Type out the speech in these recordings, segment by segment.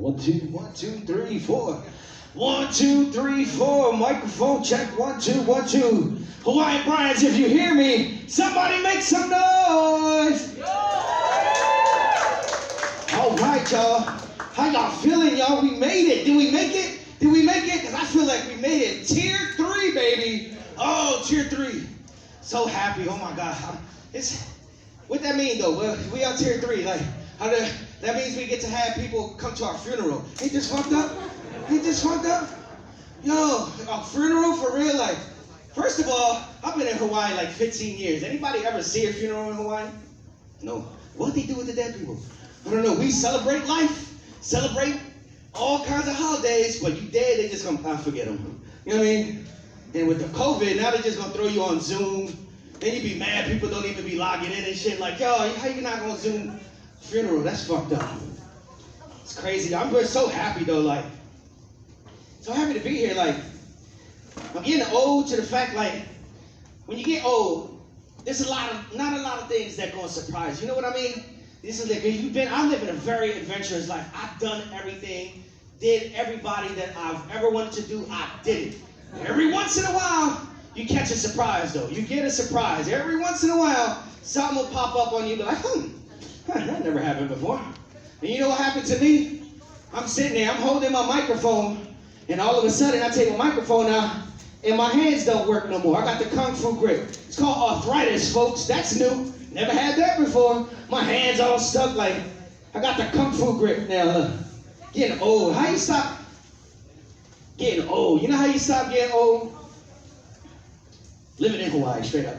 1, 2, 1, 2, 3, 4. 1, 2, 3, 4. Microphone check. 1, 2, 1, 2. Hawaiian Brian's, if you hear me, somebody make some noise. All right, y'all. How y'all feeling, y'all? We made it. Did we make it? Did we make it? Because I feel like we made it. Tier 3, baby. Oh, tier 3. So happy. Oh, my God. What that mean, though? Well, we are tier 3. Like, that means we get to have people come to our funeral. Ain't this fucked up? Ain't this fucked up? Yo, a funeral for real? Like, first of all, I've been in Hawaii like 15 years. Anybody ever see a funeral in Hawaii? No. What they do with the dead people? I don't know. We celebrate life, celebrate all kinds of holidays, but you dead, they just gonna forget them. You know what I mean? And with the COVID, now they're just gonna throw you on Zoom. Then you be mad, people don't even be logging in and shit. Like, yo, how you not gonna Zoom funeral? That's fucked up. It's crazy. I'm just so happy though, like, so happy to be here. Like, I'm getting old to the fact, like, when you get old, there's not a lot of things that gonna surprise you. You know what I mean? This is like, I live in a very adventurous life. I've done everything, did everybody that I've ever wanted to do, I did it. Every once in a while, you catch a surprise though. You get a surprise. Every once in a while, something will pop up on you, be like, that never happened before. And you know what happened to me? I'm sitting there, I'm holding my microphone, and all of a sudden I take my microphone out, and my hands don't work no more. I got the Kung Fu grip. It's called arthritis, folks. That's new. Never had that before. My hands all stuck like, I got the Kung Fu grip now. Getting old. How you stop getting old? You know how you stop getting old? Living in Hawaii, straight up.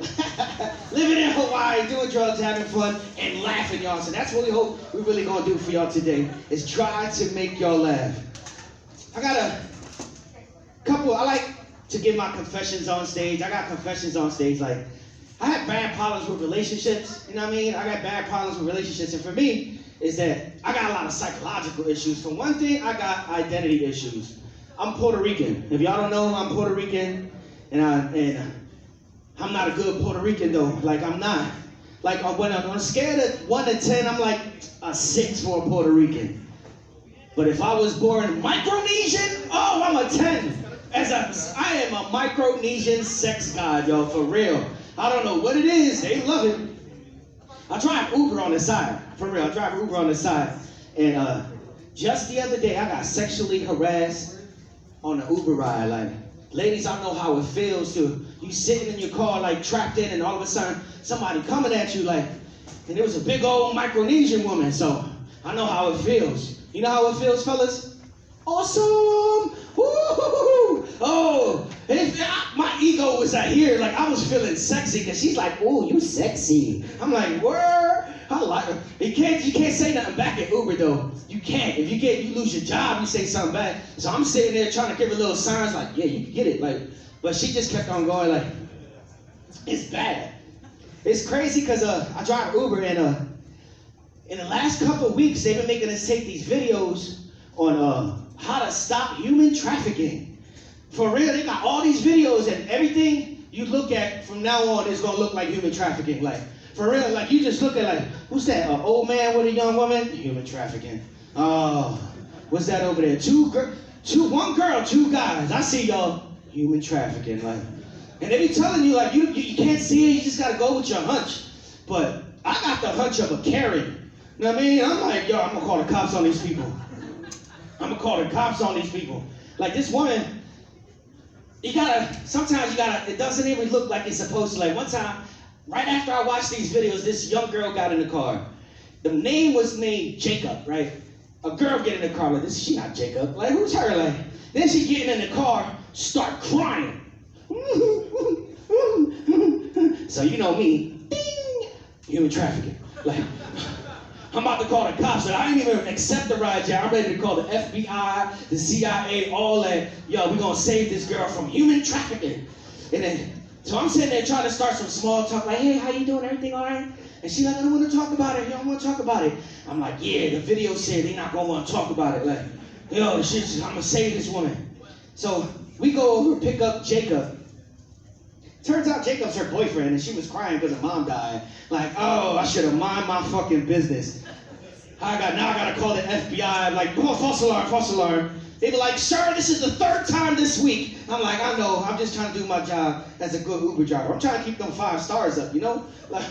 Living in Hawaii, doing drugs, having fun, and laughing, y'all. So that's what we hope we're really gonna do for y'all today, is try to make y'all laugh. I got a couple, I like to give my confessions on stage. I got confessions on stage, like, I have bad problems with relationships, you know what I mean? I got bad problems with relationships, and for me, is that I got a lot of psychological issues. For one thing, I got identity issues. I'm Puerto Rican. If y'all don't know, I'm Puerto Rican, and I'm not a good Puerto Rican though. Like, I'm not. Like, when I'm on a scale of 1 to 10, I'm like a 6 for a Puerto Rican. But if I was born Micronesian, oh, I'm a 10. I am a Micronesian sex god, yo, for real. I don't know what it is, they love it. I drive Uber on the side, for real, I drive Uber on the side. And just the other day, I got sexually harassed on an Uber ride. Like, ladies, I know how it feels to, you sitting in your car, like, trapped in, and all of a sudden, somebody coming at you, like, and it was a big old Micronesian woman, so I know how it feels. You know how it feels, fellas? Awesome! Woo! Oh, my ego was out here, like, I was feeling sexy, because she's like, oh, you sexy. I'm like, word? I like her. You can't say nothing back at Uber, though. You can't. If you lose your job, you say something back. So I'm sitting there trying to give her little signs, like, yeah, you can get it. Like, but she just kept on going, like, it's bad. It's crazy, because I drive Uber, and in the last couple of weeks, they've been making us take these videos on how to stop human trafficking. For real, they got all these videos, and everything you look at from now on is gonna look like human trafficking. Like, for real, like, you just look at, like, who's that? An old man with a young woman? Human trafficking. Oh, what's that over there? One girl, 2 guys. I see y'all. Human trafficking, like. And they be telling you, like, you can't see it, you just gotta go with your hunch. But I got the hunch of a Karen. You know what I mean? I'm like, yo, I'm gonna call the cops on these people. I'm gonna call the cops on these people. Like, this woman, sometimes it doesn't even look like it's supposed to. Like, one time, right after I watched these videos, this young girl got in the car. The name was named Jacob, right? A girl get in the car, like, she not Jacob. Like, who's her? Like, then she getting in the car, start crying. So you know me, ding, human trafficking. Like, I'm about to call the cops, and I didn't even accept the ride yet. I'm ready to call the FBI, the CIA, all that. Yo, we're gonna save this girl from human trafficking. And then, so I'm sitting there trying to start some small talk, like, hey, how you doing? Everything all right? And she's like, I don't want to talk about it. You don't want to talk about it. I'm like, yeah, the video said they're not gonna want to talk about it. Like, yo, I'm gonna save this woman. So we go over, pick up Jacob. Turns out Jacob's her boyfriend, and she was crying because her mom died. Like, oh, I should have mind my fucking business. Now I gotta call the FBI. I'm like, come on, false alarm, false alarm. They be like, sir, this is the 3rd time this week. I'm like, I know, I'm just trying to do my job as a good Uber driver. I'm trying to keep them 5 stars up, you know? Like,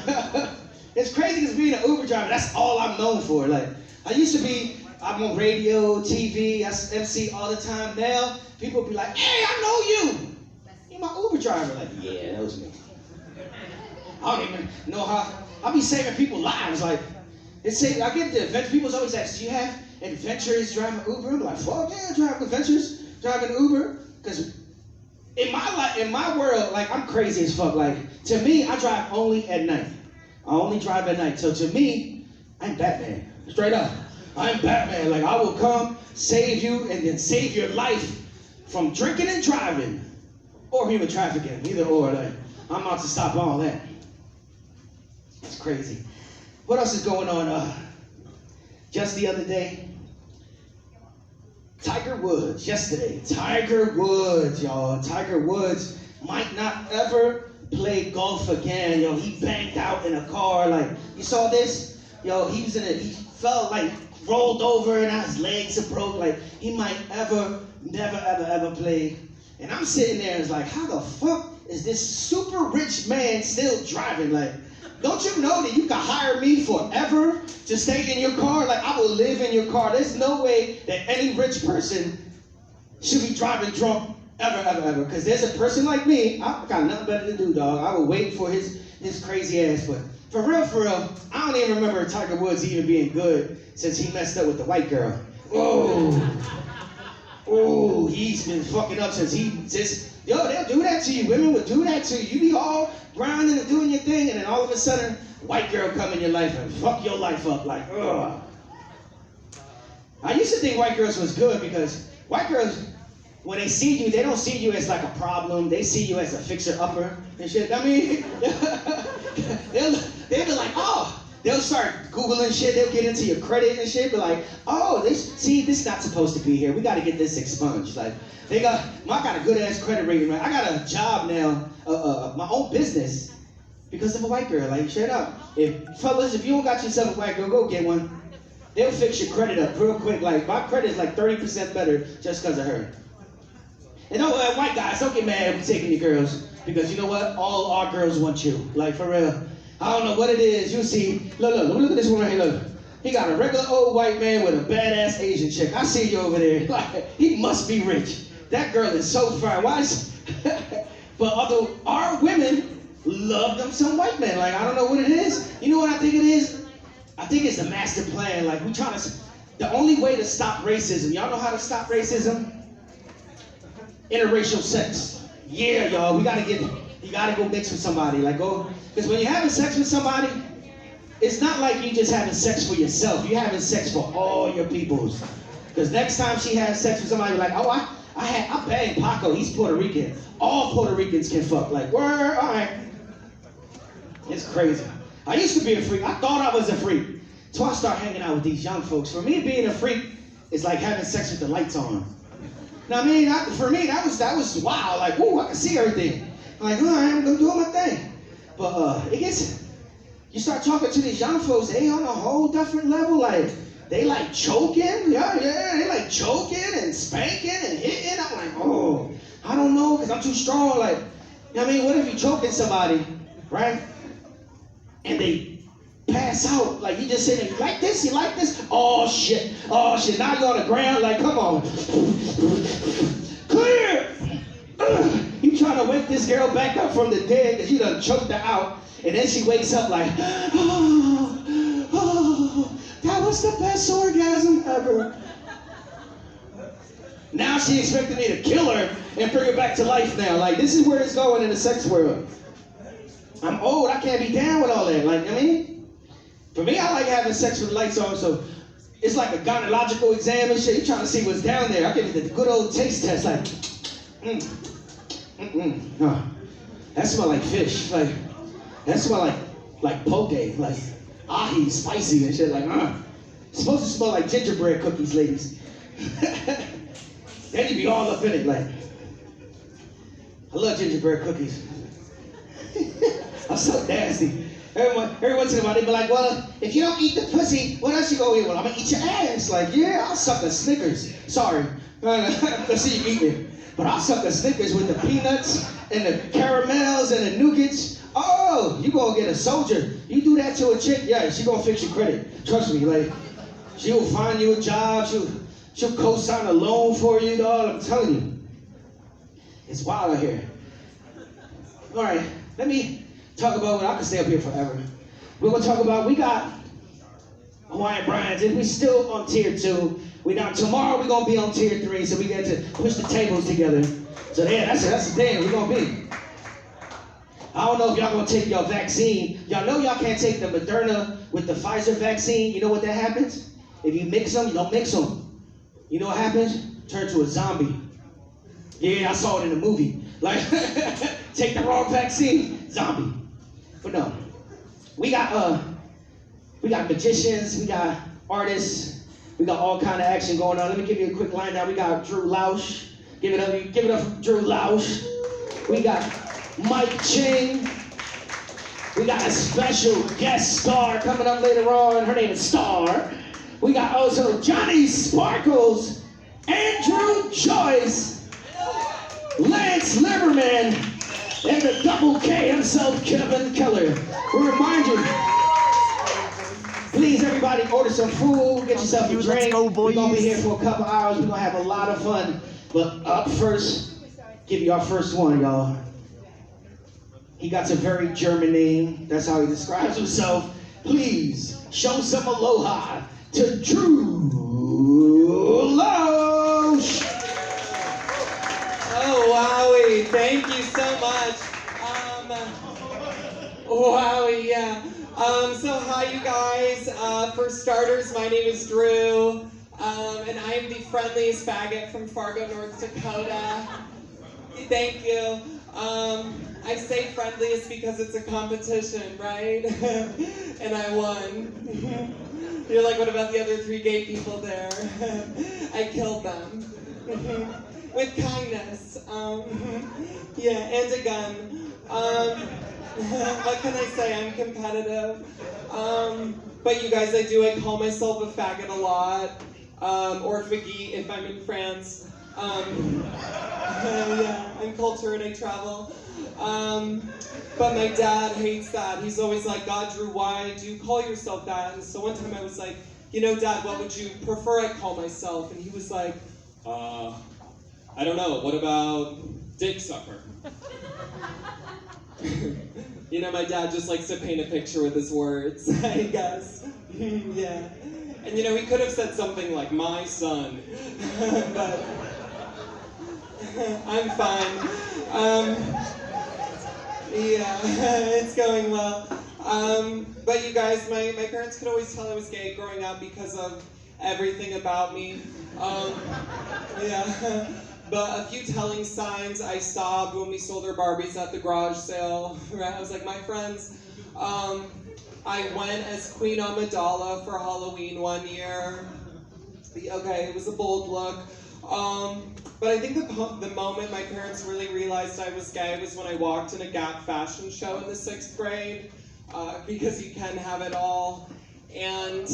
it's crazy because being an Uber driver, that's all I'm known for. Like, I'm on radio, TV, I MC all the time. Now, people be like, hey, I know you. You're my Uber driver. Like, yeah, that was me. I don't even know how, I be saving people lives. Like, I get the adventure, people's always ask, do you have adventures driving Uber? I'm like, fuck yeah, driving adventures, driving Uber. Because in my world, like, I'm crazy as fuck. Like, to me, I drive only at night. I only drive at night. So to me, I'm Batman. Straight up. I'm Batman. Like, I will come, save you, and then save your life from drinking and driving. Or human trafficking. Either or. Like, I'm out to stop all that. It's crazy. What else is going on? Just the other day, Tiger Woods, yesterday. Tiger Woods, y'all. Tiger Woods might not ever play golf again. Yo, he banged out in a car. Like, you saw this? Yo, he fell, like, rolled over and now his legs are broke. Like, he might never play. And I'm sitting there and it's like, how the fuck is this super rich man still driving? Like, don't you know that you can hire me forever to stay in your car? Like, I will live in your car. There's no way that any rich person should be driving drunk ever. Because there's a person like me, I got nothing better to do, dog. I will wait for his crazy ass. But for real, I don't even remember Tiger Woods even being good since he messed up with the white girl. Oh, he's been fucking up since yo, they'll do that to you. Women will do that to you. You be all grinding and doing your thing, and then all of a sudden, white girl come in your life and fuck your life up. Like, ugh. I used to think white girls was good because white girls, when they see you, they don't see you as like a problem. They see you as a fixer-upper and shit. I mean, they'll be like, oh. They'll start Googling shit. They'll get into your credit and shit. Be like, oh, this is not supposed to be here. We got to get this expunged. Like, I got a good ass credit rating. Right? I got a job now, my own business, because of a white girl. Like, straight up. Fellas, if you don't got yourself a white girl, go get one. They'll fix your credit up real quick. Like, my credit is like 30% better just because of her. And white guys, don't get mad if we're taking your girls, because you know what? All our girls want you. Like, for real. I don't know what it is. You see, look at this one right here. Look, he got a regular old white man with a badass Asian chick. I see you over there. Like, he must be rich. That girl is so fine. Why is? But although our women love them some white men. Like, I don't know what it is. You know what I think it is? I think it's the master plan. Like, we trying to. The only way to stop racism. Y'all know how to stop racism? Interracial sex. Yeah, y'all. You gotta go mix with somebody. Like, go. Because when you're having sex with somebody, it's not like you just having sex for yourself. You're having sex for all your peoples. Because next time she has sex with somebody, like, oh, I banged Paco. He's Puerto Rican. All Puerto Ricans can fuck. Like, word, all right. It's crazy. I used to be a freak. I thought I was a freak. So I start hanging out with these young folks. For me, being a freak is like having sex with the lights on. Now, I mean, for me, that was wow. Like, whoa, I can see everything. I'm like, all right, I'm doing my thing. But you start talking to these young folks, they on a whole different level. Like, they like choking. Yeah, they like choking and spanking and hitting. I'm like, oh, I don't know, because I'm too strong. Like, you know what I mean? What if you choking somebody, right? And they pass out. Like, you just sitting there, you like this? You like this? Oh, shit. Oh, shit. Now you're on the ground. Like, come on. Clear. You trying to wake this girl back up from the dead because you done choked her out. And then she wakes up like, oh, that was the best orgasm ever. Now she expected me to kill her and bring her back to life now. Like, this is where it's going in the sex world. I'm old, I can't be down with all that. Like, I mean, for me, I like having sex with the lights on, so it's like a gynecological exam and shit. You're trying to see what's down there. I give you the good old taste test, like, no. That smell like fish. Like, that smell like poke, like ahi, spicy and shit. Like, it's supposed to smell like gingerbread cookies, ladies. Then you be all up in it, like. I love gingerbread cookies. I'm so nasty. Every once in a while, they be like, well, if you don't eat the pussy, what else you gonna eat? Well, I'm gonna eat your ass. Like, yeah, I'll suck a Snickers. Sorry. I see you eating it. But I'll suck a Snickers with the peanuts and the caramels and the nougats. Oh, you gonna get a soldier. You do that to a chick, yeah, she gonna fix your credit. Trust me, like, she'll find you a job, she'll co-sign a loan for you, dog. I'm telling you. It's wild out here. All right, let me talk about what I can stay up here forever. We're gonna talk about, we got Hawaiian Brian's, and we still on tier 2. Tomorrow we're gonna be on tier 3, so we get to push the tables together. So yeah, that's the thing we're gonna be. I don't know if y'all gonna take your vaccine. Y'all know y'all can't take the Moderna with the Pfizer vaccine. You know what that happens? If you mix them, you don't mix them. You know what happens? Turn to a zombie. Yeah, I saw it in the movie. Like, take the wrong vaccine, zombie. But no, we got magicians, we got artists, we got all kind of action going on. Let me give you a quick line now. We got Drew Lousch. Give it up for Drew Lousch. We got Mike Ching. We got a special guest star coming up later on. Her name is Star. We got also Johnny Sparkles, Andrew Joyce, Lance Lieberman, and the double K himself, Kevin Keller. We remind you, please everybody order some food, get yourself a drink. We're gonna be here for a couple hours. We're gonna have a lot of fun. But up first, give you our first one, y'all. He got a very German name. That's how he describes himself. Please show some aloha to Drew Lousch. Oh, wowie. Thank you so much. Wowie, yeah. So hi, you guys. For starters, my name is Drew, and I am the friendliest faggot from Fargo, North Dakota. Thank you. I say friendliest because it's a competition, right? And I won. You're like, what about the other 3 gay people there? I killed them. With kindness. Yeah, and a gun. What can I say? I'm competitive. But you guys, I call myself a faggot a lot. Or faggy if I'm in France. Yeah, I'm cultured, I travel. But my dad hates that. He's always like, God, Drew, why do you call yourself that? And so one time I was like, you know, Dad, what would you prefer I call myself? And he was like, I don't know, what about dick sucker? You know, my dad just likes to paint a picture with his words, I guess. Yeah. And you know, he could have said something like, my son. But I'm fine. Yeah, it's going well. But you guys, my parents could always tell I was gay growing up because of everything about me. Yeah. But a few telling signs I saw when we sold our Barbies at the garage sale. Right? I was like, my friends, I went as Queen Amidala for Halloween one year. Okay, it was a bold look. But I think the moment my parents really realized I was gay was when I walked in a Gap fashion show in the 6th grade, because you can have it all. And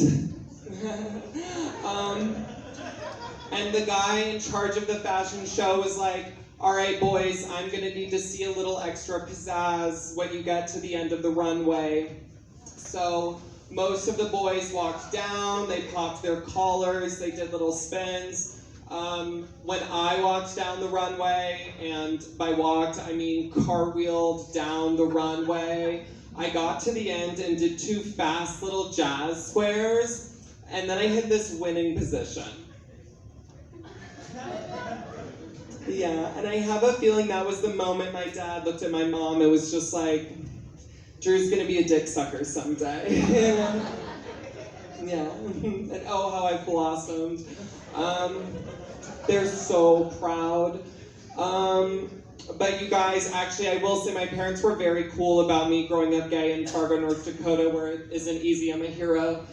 and the guy in charge of the fashion show was like, all right, boys, I'm gonna need to see a little extra pizzazz when you get to the end of the runway. So most of the boys walked down, they popped their collars, they did little spins. When I walked down the runway, and by walked, I mean cartwheeled down the runway, I got to the end and did 2 fast little jazz squares, and then I hit this winning position. Yeah, and I have a feeling that was the moment my dad looked at my mom. It was just like, Drew's gonna be a dick sucker someday. Yeah, and oh, how I've blossomed. They're so proud. But you guys, actually, I will say my parents were very cool about me growing up gay in Fargo, North Dakota, where it isn't easy. I'm a hero.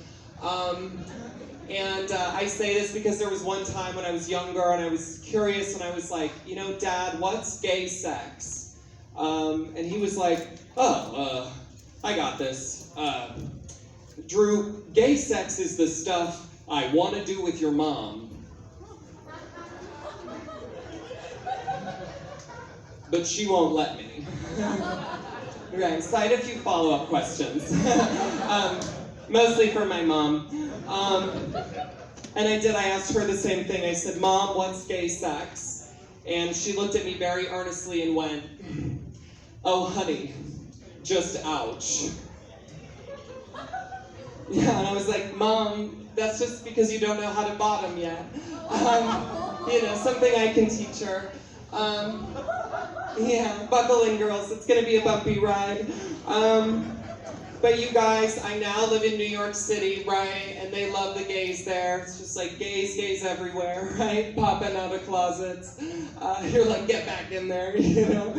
And I say this because there was one time when I was younger and I was curious and I was like, you know, Dad, what's gay sex? And he was like, oh, I got this. Drew, gay sex is the stuff I want to do with your mom. But she won't let me. Right, so I had a few follow-up questions. Mostly for my mom. And I asked her the same thing. I said, Mom, what's gay sex? And she looked at me very earnestly and went, oh, honey, just ouch. Yeah, and I was like, Mom, that's just because you don't know how to bottom yet. Something I can teach her. Yeah, buckle in, girls. It's gonna be a bumpy ride. But you guys, I now live in New York City, right? And they love the gays there. It's just like gays everywhere, right? Popping out of closets. You're like, get back in there, you know?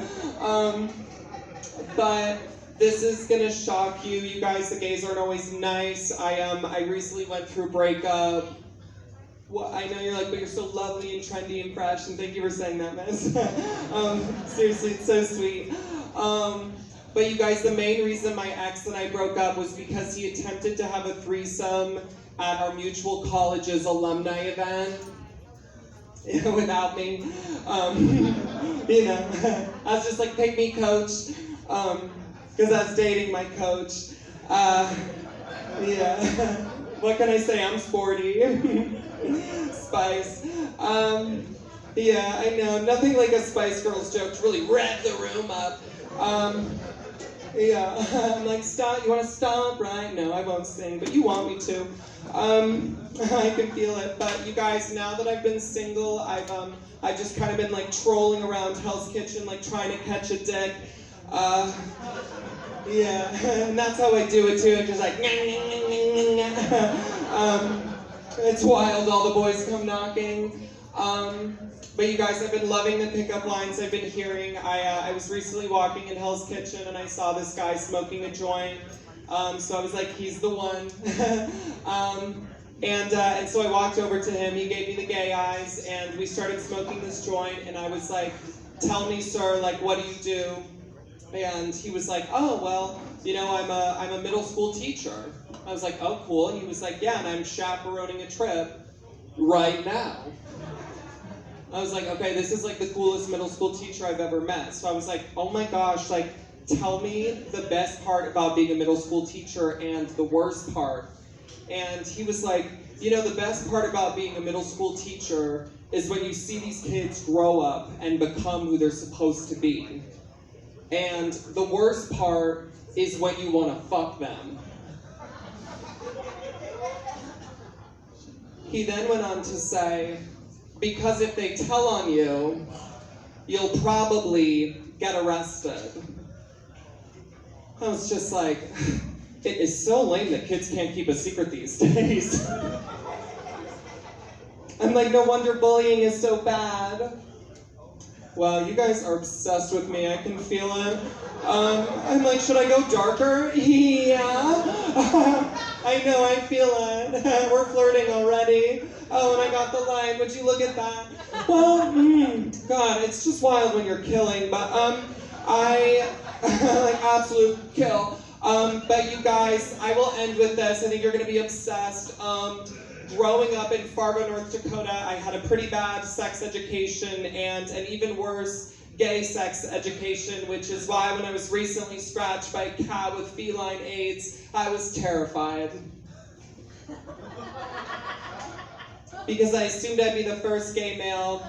But this is gonna shock you. You guys, the gays aren't always nice. I recently went through a breakup. Well, I know you're like, but you're so lovely and trendy and fresh, and thank you for saying that, miss. Seriously, it's so sweet. But you guys, the main reason my ex and I broke up was because he attempted to have a threesome at our mutual college's alumni event without me. I was just like, pick me, coach, because I was dating my coach. Yeah, what can I say? I'm sporty. Spice. Yeah, I know. Nothing like a Spice Girls joke to really rev the room up. Yeah, I'm like, stop. You want to stomp, right? No, I won't sing, but you want me to. I can feel it. But you guys, now that I've been single, I've just kind of been like trolling around Hell's Kitchen, like trying to catch a dick. Yeah, and that's how I do it too. I'm just like, it's wild, all the boys come knocking. But you guys, I've been loving the pickup lines I've been hearing. I was recently walking in Hell's Kitchen and I saw this guy smoking a joint. So I was like, he's the one. And so I walked over to him, he gave me the gay eyes, and we started smoking this joint, and I was like, tell me, sir, like, what do you do? And he was like, oh, well, you know, I'm a middle school teacher. I was like, oh, cool. And he was like, yeah, and I'm chaperoning a trip right now. I was like, okay, this is like the coolest middle school teacher I've ever met. So I was like, oh my gosh, like, tell me the best part about being a middle school teacher and the worst part. And he was like, you know, the best part about being a middle school teacher is when you see these kids grow up and become who they're supposed to be. And the worst part is when you want to fuck them. He then went on to say, because if they tell on you, you'll probably get arrested. I was just like, it is so lame that kids can't keep a secret these days. I'm like, no wonder bullying is so bad. Wow, you guys are obsessed with me, I can feel it. I'm like, should I go darker? Yeah. I know, I feel it. We're flirting already. Oh, and I got the line, would you look at that? Well, God, it's just wild when you're killing, but I, like, absolute kill. But you guys, I will end with this. I think you're gonna be obsessed. Growing up in Fargo, North Dakota, I had a pretty bad sex education and an even worse gay sex education, which is why when I was recently scratched by a cat with feline AIDS, I was terrified. Because I assumed I'd be the first gay male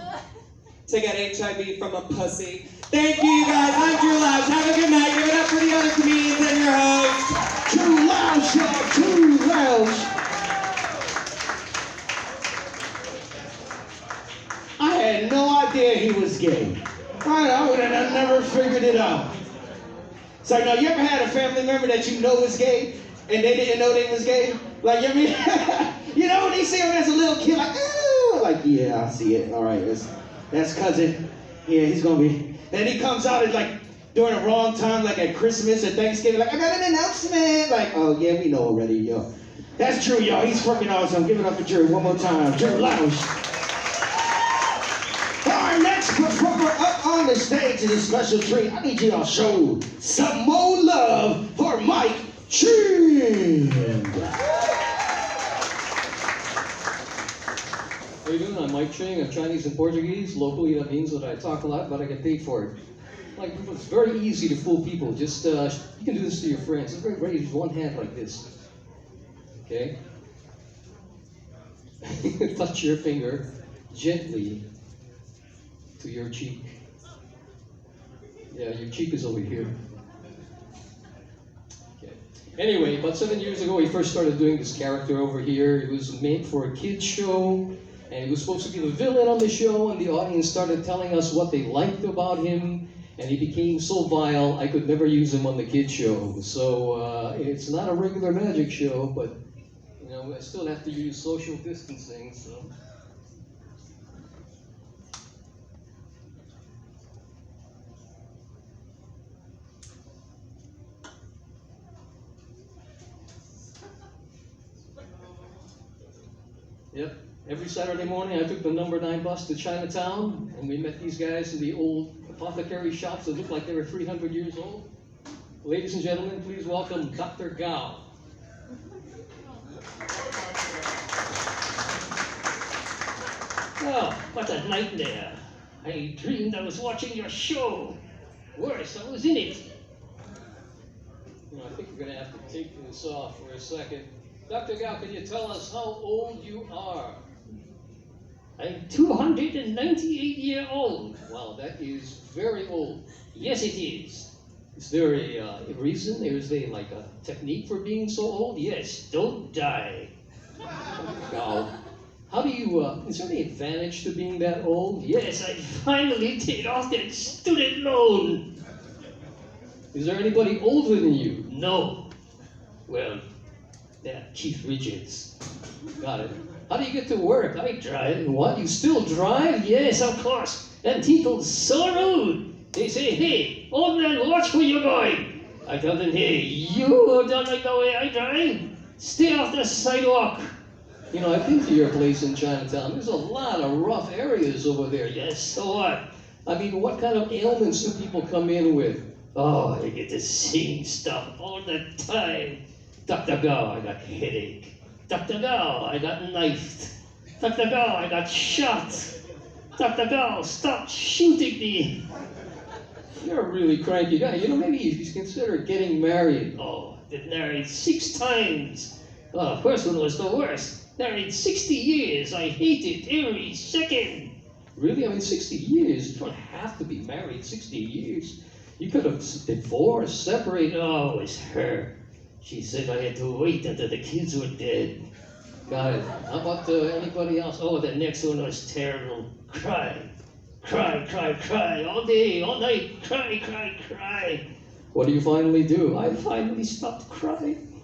to get HIV from a pussy. Thank you, guys. I'm Drew Lousch. Have a good night. Give it up for the other comedians and your host, Drew Lousch, y'all. Drew Lousch. I had no idea he was gay. I would have never figured it out. So now, you ever had a family member that you know was gay and they didn't know they was gay? Like, you mean, you know, when they see him as a little kid, like, oh, like, yeah, I see it. All right, that's cousin. Yeah, he's gonna be. Then he comes out at like during the wrong time, like at Christmas or Thanksgiving, like, I got an announcement. Like, oh yeah, we know already, yo. That's Drew, y'all. He's freaking awesome. Give it up for Drew one more time. Drew Lousch. Our next performer up on the stage is a special treat. I need you to show some more love for Mike like ching, I'm Chinese and Portuguese. Locally, that means that I talk a lot, but I get paid for it. Like, it's very easy to fool people. Just, you can do this to your friends. It's very easy. One hand like this. Okay? Touch your finger gently to your cheek. Yeah, your cheek is over here. Okay. Anyway, about 7 years ago, he first started doing this character over here. It was made for a kid's show, and he was supposed to be the villain on the show, and the audience started telling us what they liked about him, and he became so vile, I could never use him on the kid's show. So it's not a regular magic show, but you know, I still have to use social distancing, so. Yep. Every Saturday morning, I took the number 9 bus to Chinatown, and we met these guys in the old apothecary shops that looked like they were 300 years old. Ladies and gentlemen, please welcome Dr. Gao. Oh, what a nightmare. I dreamed I was watching your show. Worse, I was in it. You know, I think we're going to have to take this off for a second. Dr. Gao, can you tell us how old you are? I'm 298 years old. Wow, that is very old. Yes, it is. Is there a reason? Is there like a technique for being so old? Yes, don't die. Gao, how do you, is there any advantage to being that old? Yes, I finally paid off that student loan. Is there anybody older than you? No. Well, yeah, Keith Richards. Got it. How do you get to work? I drive. What? You still drive? Yes, of course. And people so rude. They say, hey, old man, watch where you're going. I tell them, hey, you don't like the way I drive? Stay off the sidewalk. You know, I've been to your place in Chinatown. There's a lot of rough areas over there. Yes, so what? I mean, what kind of ailments do people come in with? Oh, I get the same stuff all the time. Dr. Gao, I got headache. Dr. Gao, I got knifed. Dr. Gao, I got shot. Dr. Gao, stop shooting me. You're a really cranky guy. You know, maybe you should consider getting married. Oh, been married 6 times. Oh, first one was the worst. Married 60 years. I hate it every second. Really? I mean, 60 years? You don't have to be married 60 years. You could have divorced, separated. Oh, it was her. She said I had to wait until the kids were dead. Got it. How about anybody else? Oh, the next one was terrible. Cry. Cry, cry, cry. All day, all night. Cry, cry, cry. What do you finally do? I finally stopped crying.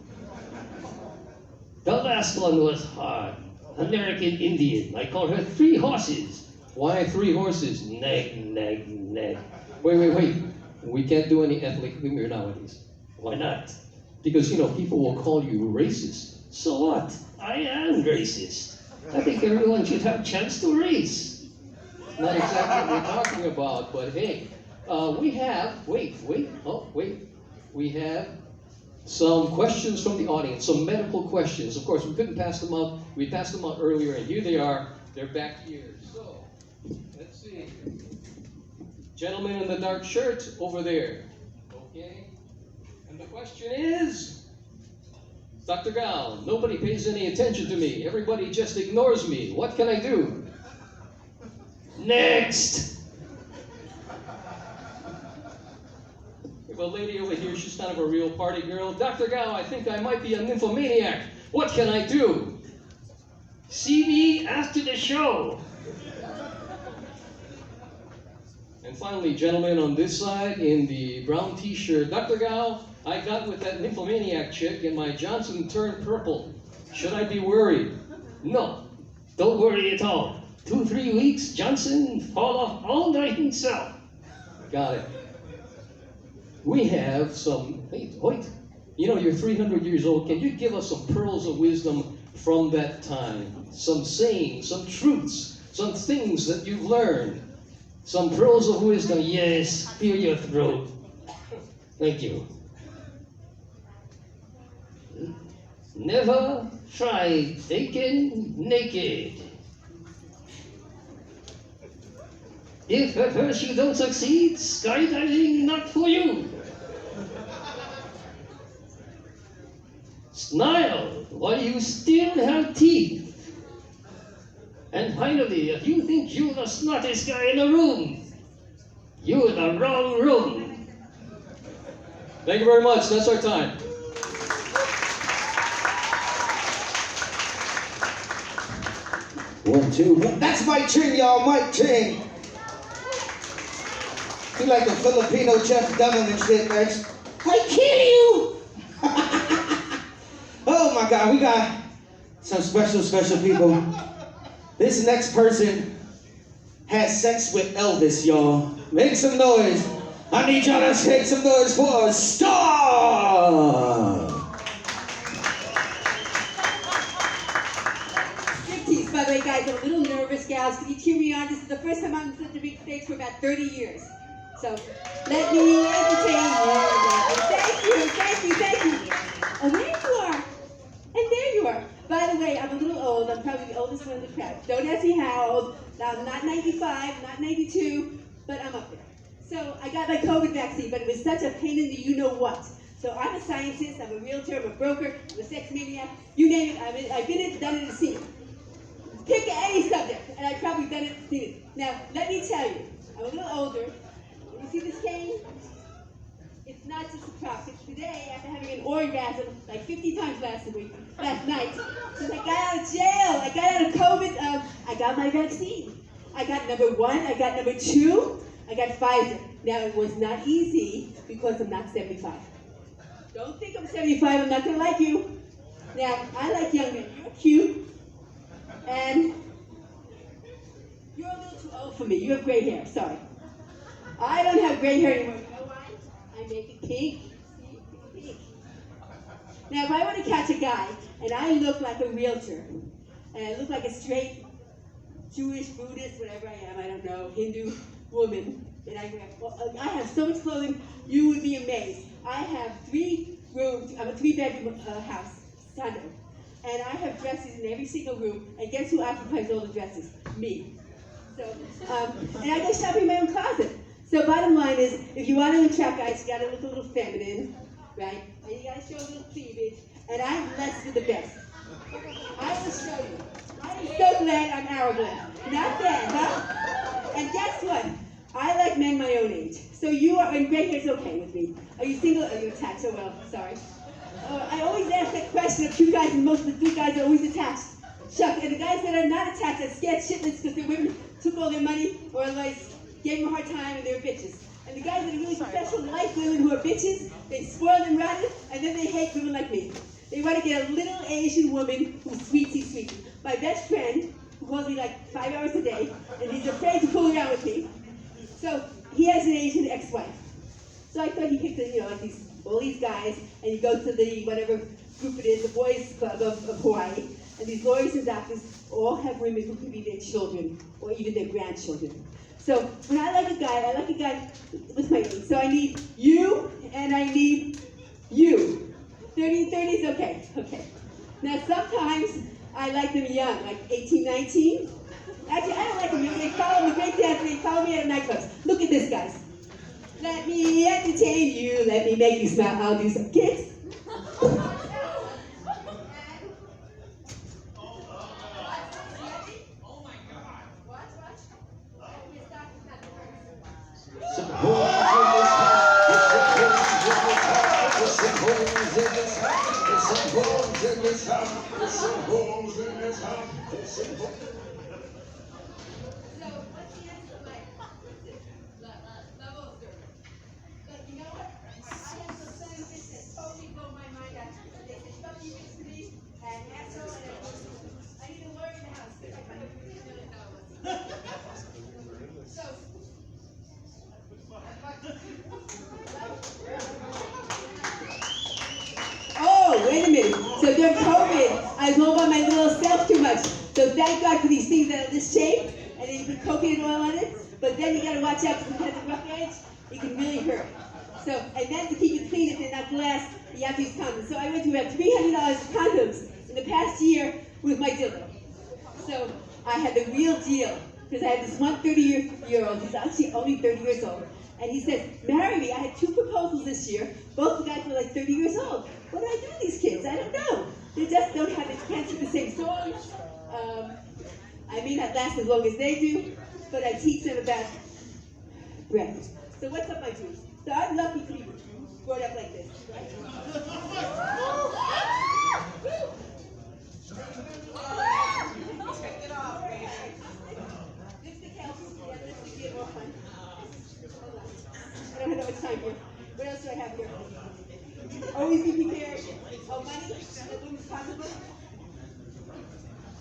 The last one was hard. American Indian. I call her 3 horses. Why 3 horses? Nag, nag, nag. Wait. We can't do any ethnic humor nowadays. Why not? Because, you know, people will call you racist. So what? I am racist. I think everyone should have a chance to race. Not exactly what we're talking about, but hey, we have, wait, we have some questions from the audience, some medical questions. Of course, we couldn't pass them out. We passed them out earlier, and here they are. They're back here. So, let's see. Gentleman in the dark shirt over there. Okay. And the question is, Dr. Gao, nobody pays any attention to me. Everybody just ignores me. What can I do? Next! We have a lady over here, she's kind of a real party girl. Dr. Gao, I think I might be a nymphomaniac. What can I do? See me after the show. And finally, gentlemen on this side in the brown t-shirt. Dr. Gao, I got with that nymphomaniac chick and my Johnson turned purple. Should I be worried? No, don't worry at all. 2-3 weeks, Johnson fall off all night himself. Got it. We have some, wait. You know, you're 300 years old. Can you give us some pearls of wisdom from that time? Some sayings, some truths, some things that you've learned. Some pearls of wisdom. Yes, clear your throat. Thank you. Never try taken naked. If at first you don't succeed, skydiving not for you. Smile while you still have teeth. And finally, if you think you're the smartest guy in the room, you're in the wrong room. Thank you very much. That's our time. One, two, one. That's Mike Ching, y'all. Mike Ching. He like the Filipino Jeff Dunham and shit, man. I kill you. Oh my God, we got some special people. This next person has sex with Elvis, y'all. Make some noise. I need y'all to make some noise for a star. By the way, guys, I'm a little nervous, gals. Can you cheer me on? This is the first time I'm on such a big stage for about 30 years. So, let me entertain you. Thank you. Oh, there you are. And there you are. By the way, I'm a little old. I'm probably the oldest one in the crowd. Don't ask me how old. I'm not 95, not 92, but I'm up there. So, I got my COVID vaccine, but it was such a pain in the you-know-what. So, I'm a scientist, I'm a realtor, I'm a broker, I'm a sex maniac. You name it, I've been it, done it, and seen it. Pick any subject, and I've probably done it, seen it. Now, let me tell you, I'm a little older. You see this cane? It's not just a prop. It's today, after having an orgasm like 50 times last night, since I got out of jail, I got out of COVID, I got my vaccine. I got number 1, I got number 2, I got Pfizer. Now, it was not easy because I'm not 75. Don't think I'm 75, I'm not gonna like you. Now, I like young men. You're cute. And you're a little too old for me. You have gray hair. Sorry. I don't have gray hair anymore. You know why? I make it pink. See? Pink. Now, if I want to catch a guy, and I look like a realtor, and I look like a straight Jewish, Buddhist, whatever I am, I don't know, Hindu woman, and I have so much clothing, you would be amazed. I have 3 rooms. I'm a 3-bedroom house, condo. And I have dresses in every single room. And guess who occupies all the dresses? Me. So, and I go shopping in my own closet. So bottom line is, if you want to attract guys, you got to look a little feminine, right? And you got to show a little cleavage. And I'm blessed with the best. I will show you. I am so glad I'm hourglass. Not bad, huh? And guess what? I like men my own age. So you are, and gray hair's okay with me. Are you single? Are you attached? Oh well, sorry. I always ask that question of 2 guys, and most of the 3 guys are always attached. Chuck, and the guys that are not attached are scared shitless because their women took all their money or like gave them a hard time and they're bitches. And the guys that are really special like women who are bitches, they spoil them rotten, and then they hate women like me. They want to get a little Asian woman who's sweetie. My best friend, who calls me like 5 hours a day, and he's afraid to fool around with me. So he has an Asian ex-wife. So I thought he picked, like all these guys, and you go to the, whatever group it is, the boys club of Hawaii, and these lawyers and doctors all have women who can be their children, or even their grandchildren. So when I like a guy with my age. So I need you, and I need you. 30 is okay. Now sometimes I like them young, like 18, 19. Actually, I don't like them young. They follow me, great dance, they follow me at nightclubs. Look at this, guys. Let me entertain you, let me make you smile. I'll do some kicks. Wait a minute. So during COVID, I was home by my little self too much. So thank God for these things that are this shape, and then you put coconut oil on it. But then you got to watch out because it has a rough edge. It can really hurt. So, and then to keep it clean, if they're not glass, you have to use condoms. So I went to about $300 of condoms in the past year with my dildo. So I had the real deal because I had this one 30-year-old, he's actually only 30 years old, and he said, marry me. I had 2 proposals this year. Both the guys were like 30 years old. What do I do with these kids? I don't know. They just don't have, they can't sing the same songs. I may not last as long as they do, but I teach them about breath. So what's up, my Jews? So I'm lucky to be brought up like this, right? Take it off, baby. Lipstick helps. Yeah, lipstick get more fun. Hold on. I don't have that much time here. What else do I have here? Always be prepared. Oh, money. The woman's pocketbook.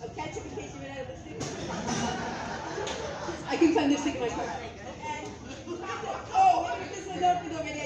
Oh, ketchup in case you ran out of lipstick. I can find lipstick in my car. And, oh, this one's open already.